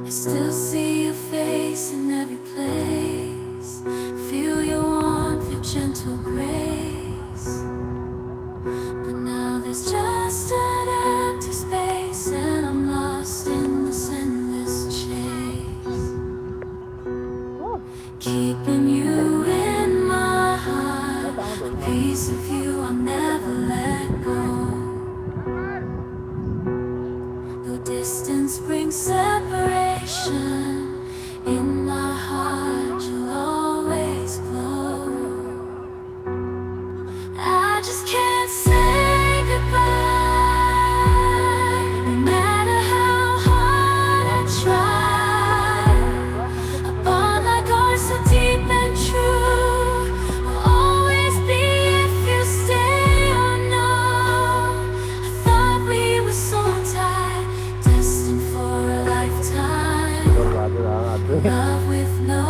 I still see your face in every place. Feel your warmth, your gentle grace. But now there's just an empty space, and I'm lost in this endless chase. Keeping you in my heart, a piece of you I'll never let go. Though distance brings separation, in my heart you'll always glow. I just can't say goodbye, no matter how hard I try. A bond like ours, so deep and true, will always be if you stay or no. I thought we were so tied, destined for a lifetime. Love with no